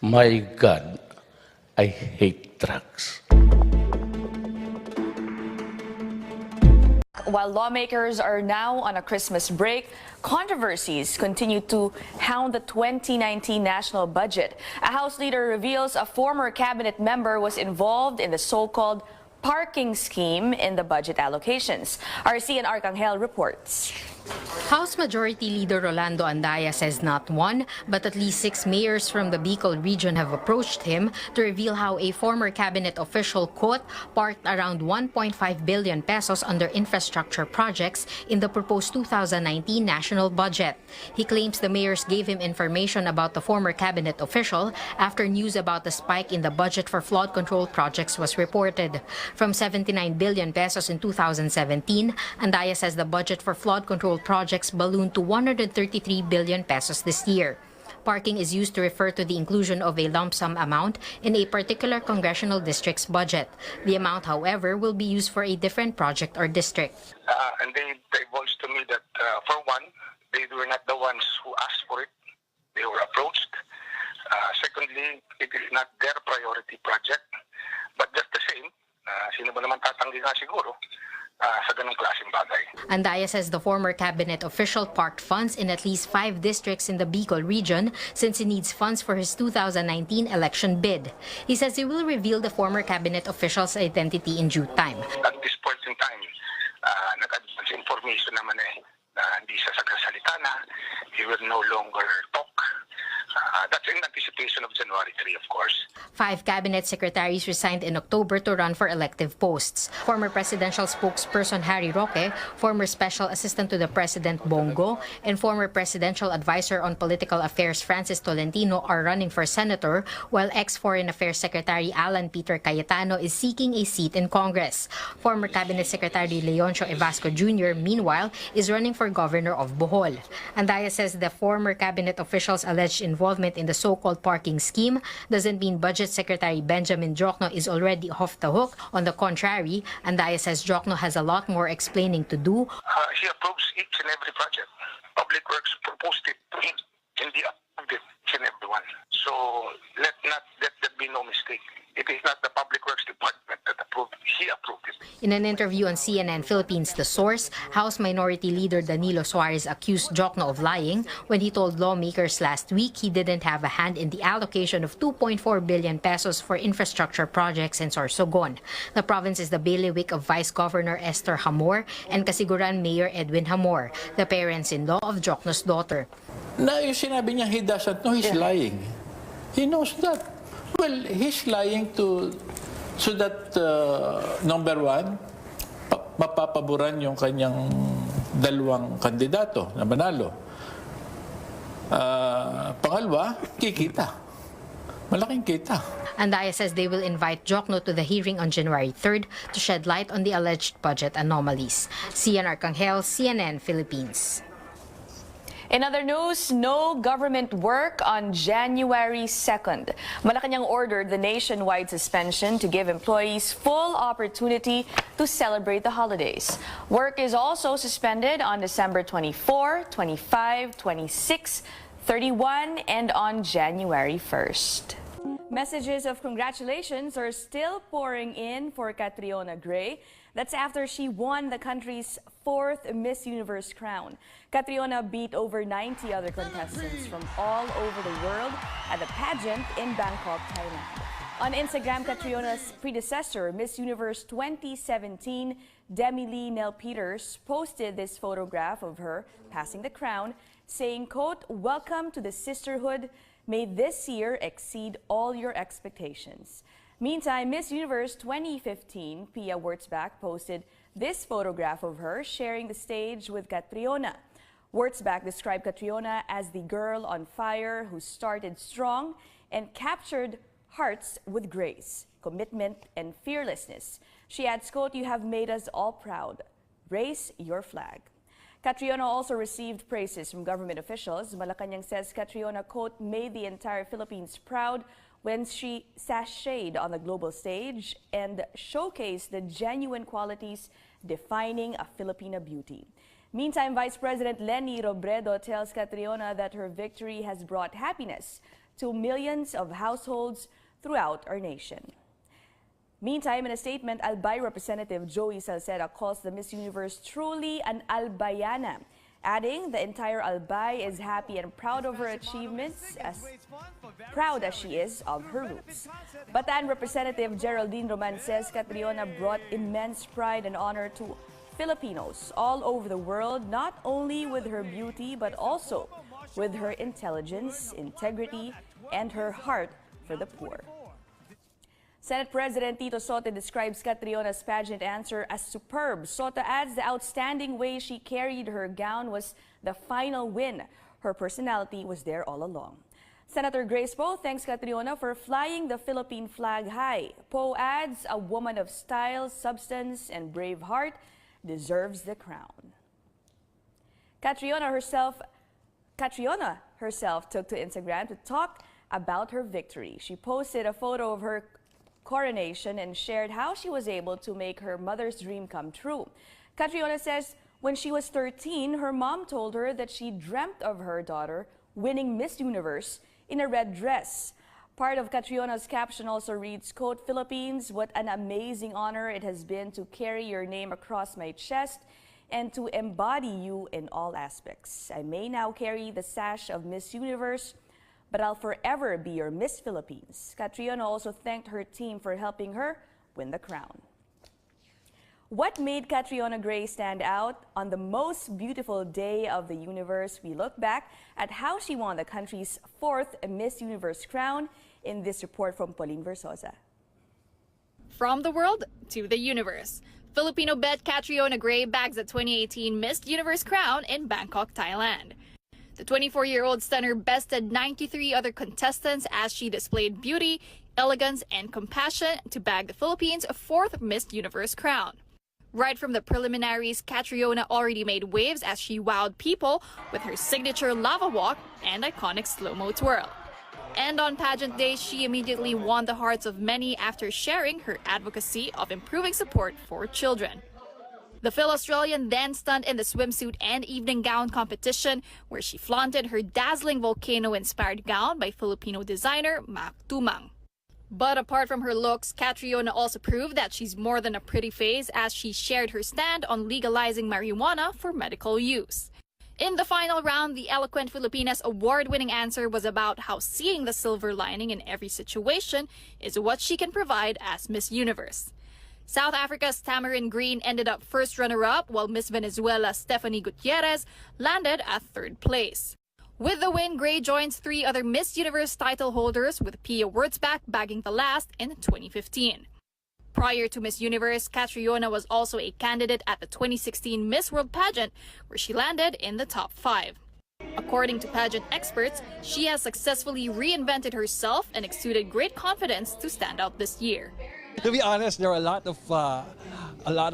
My God, I hate trucks. While lawmakers are now on a Christmas break, controversies continue to hound the 2019 national budget. A House leader reveals a former cabinet member was involved in the so-called parking scheme in the budget allocations. RC and Arcangel reports. House Majority Leader Rolando Andaya says not one, but at least 6 mayors from the Bicol region have approached him to reveal how a former cabinet official, quote, parked around 1.5 billion pesos under infrastructure projects in the proposed 2019 national budget. He claims the mayors gave him information about the former cabinet official after news about the spike in the budget for flood control projects was reported. From 79 billion pesos in 2017, Andaya says the budget for flood control projects ballooned to 133 billion pesos this year. Parking is used to refer to the inclusion of a lump sum amount in a particular congressional district's budget. The amount, however, will be used for a different project or district. And they divulged to me that, for one, they were not the ones who asked for it. They were approached. Secondly, it is not their priority project. But just the same, sino ba naman tatanggi nga siguro sa ganung klaseng bagay. Andaya says the former cabinet official parked funds in at least 5 districts in the Bicol region since he needs funds for his 2019 election bid. He says he will reveal the former cabinet official's identity in due time. At this point in time, nag-advance information naman na hindi siya sasalita na, he will no longer talk. That's in anticipation of January 3, of course. 5 cabinet secretaries resigned in October to run for elective posts. Former presidential spokesperson Harry Roque, former special assistant to the President Bongo, and former presidential advisor on political affairs Francis Tolentino are running for senator, while ex-Foreign Affairs Secretary Alan Peter Cayetano is seeking a seat in Congress. Former Cabinet Secretary Leoncio Evasco Jr., meanwhile, is running for governor of Bohol. Andaya says the former cabinet official's alleged involvement in the so-called parking scheme doesn't mean Budget Secretary Benjamin Jokno is already off the hook. On the contrary, Andaya says Jokno has a lot more explaining to do. He approves each and every project. Public Works proposed it to him, and he approved it, each and every one. So let there be no mistake. It is not the Public Works Department that approved. He approved it. In an interview on CNN Philippines The Source, House Minority Leader Danilo Suarez accused Jokno of lying when he told lawmakers last week he didn't have a hand in the allocation of 2.4 billion pesos for infrastructure projects in Sorsogon. The province is the bailiwick of Vice Governor Esther Hamor and Kasiguran Mayor Edwin Hamor, the parents-in-law of Jokno's daughter. Na yung sinabi niya, he doesn't know, he's lying. He knows that. Well, he's lying so that, number one, mapapaboran yung kanyang dalawang kandidato na manalo. Pangalawa, kikita. Malaking kita. Andaya says they will invite Jokno to the hearing on January 3rd to shed light on the alleged budget anomalies. Cian Arcangel, CNN Philippines. In other news, no government work on January 2nd. Malacanang ordered the nationwide suspension to give employees full opportunity to celebrate the holidays. Work is also suspended on December 24, 25, 26, 31, and on January 1st. Messages of congratulations are still pouring in for Catriona Gray. That's after she won the country's 4th Miss Universe crown. Catriona beat over 90 other contestants from all over the world at the pageant in Bangkok, Thailand. On Instagram, Catriona's predecessor, Miss Universe 2017, Demi Lee Nell Peters, posted this photograph of her passing the crown, saying, quote, "Welcome to the sisterhood. May this year exceed all your expectations." Meantime, Miss Universe 2015, Pia Wurtzbach, posted this photograph of her sharing the stage with Catriona. Wurtzbach described Catriona as the girl on fire who started strong and captured hearts with grace, commitment, and fearlessness. She adds, quote, "You have made us all proud. Raise your flag." Catriona also received praises from government officials. Malacanang says Catriona, quote, "made the entire Philippines proud when she sashayed on the global stage and showcased the genuine qualities defining a Filipina beauty." Meantime, Vice President Leni Robredo tells Catriona that her victory has brought happiness to millions of households throughout our nation. Meantime, in a statement, Albay Representative Joey Salceda calls the Miss Universe truly an Albayana, adding the entire Albay is happy and proud of her achievements, as proud as she is of her roots. Bataan Representative Geraldine Roman says Catriona brought immense pride and honor to Filipinos all over the world, not only with her beauty, but also with her intelligence, integrity, and her heart for the poor. Senate President Tito Soto describes Catriona's pageant answer as superb. Soto adds the outstanding way she carried her gown was the final win. Her personality was there all along. Senator Grace Poe thanks Catriona for flying the Philippine flag high. Poe adds a woman of style, substance, and brave heart deserves the crown. Catriona herself took to Instagram to talk about her victory. She posted a photo of her coronation and shared how she was able to make her mother's dream come true. Catriona says when she was 13, her mom told her that she dreamt of her daughter winning Miss Universe in a red dress. Part of Catriona's caption also reads, quote, "Philippines, what an amazing honor it has been to carry your name across my chest and to embody you in all aspects. I may now carry the sash of Miss Universe, but I'll forever be your Miss Philippines." Catriona also thanked her team for helping her win the crown. What made Catriona Gray stand out on the most beautiful day of the universe? We look back at how she won the country's 4th Miss Universe crown in this report from Pauline Versosa. From the world to the universe, Filipino bet Catriona Gray bags the 2018 Miss Universe crown in Bangkok, Thailand. The 24-year-old stunner bested 93 other contestants as she displayed beauty, elegance, and compassion to bag the Philippines' 4th Miss Universe crown. Right from the preliminaries, Catriona already made waves as she wowed people with her signature lava walk and iconic slow-mo twirl. And on pageant day, she immediately won the hearts of many after sharing her advocacy of improving support for children. The Phil-Australian then stunned in the swimsuit and evening gown competition, where she flaunted her dazzling volcano-inspired gown by Filipino designer Mac Tumang. But apart from her looks, Catriona also proved that she's more than a pretty face as she shared her stand on legalizing marijuana for medical use. In the final round, the eloquent Filipina's award-winning answer was about how seeing the silver lining in every situation is what she can provide as Miss Universe. South Africa's Tamarin Green ended up first runner-up, while Miss Venezuela Stephanie Gutierrez landed at 3rd place. With the win, Gray joins 3 other Miss Universe title holders, with Pia Wurtzbach bagging the last in 2015. Prior to Miss Universe, Catriona was also a candidate at the 2016 Miss World pageant, where she landed in the top 5. According to pageant experts, she has successfully reinvented herself and exuded great confidence to stand out this year. To be honest, there are a lot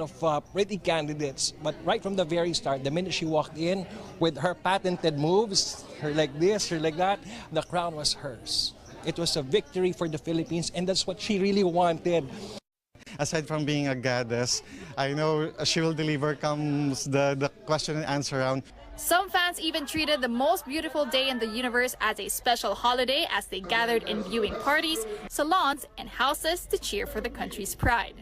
of pretty candidates, but right from the very start, the minute she walked in with her patented moves, her like this, her like that, the crown was hers. It was a victory for the Philippines, and that's what she really wanted. Aside from being a goddess, I know she will deliver comes the question and answer round. Some fans even treated the most beautiful day in the universe as a special holiday as they gathered in viewing parties, salons, and houses to cheer for the country's pride.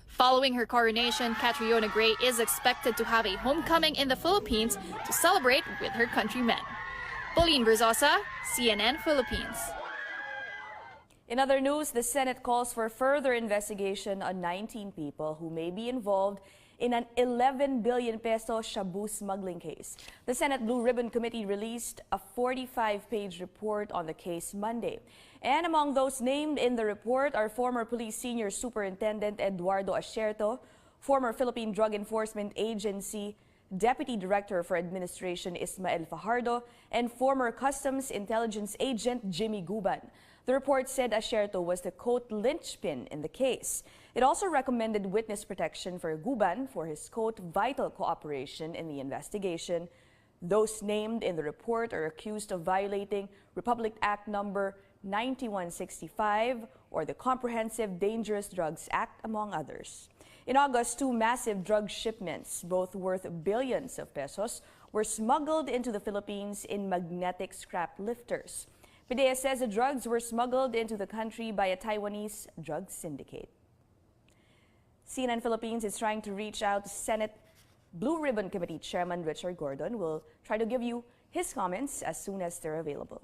Following her coronation, Catriona Gray is expected to have a homecoming in the Philippines to celebrate with her countrymen. Pauline Versosa, CNN Philippines. In other news, the Senate calls for further investigation on 19 people who may be involved in an 11 billion peso shabu smuggling case. The Senate Blue Ribbon Committee released a 45-page report on the case Monday. And among those named in the report are former Police Senior Superintendent Eduardo Asierto, former Philippine Drug Enforcement Agency Deputy Director for Administration Ismael Fajardo, and former Customs Intelligence Agent Jimmy Guban. The report said Asierto was the quote linchpin in the case. It also recommended witness protection for Guban for his quote vital cooperation in the investigation. Those named in the report are accused of violating Republic Act number 9165 or the Comprehensive Dangerous Drugs Act, among others. In August, 2 massive drug shipments, both worth billions of pesos, were smuggled into the Philippines in magnetic scrap lifters. Pidea says the drugs were smuggled into the country by a Taiwanese drug syndicate. CNN Philippines is trying to reach out to Senate Blue Ribbon Committee Chairman Richard Gordon. We'll try to give you his comments as soon as they're available.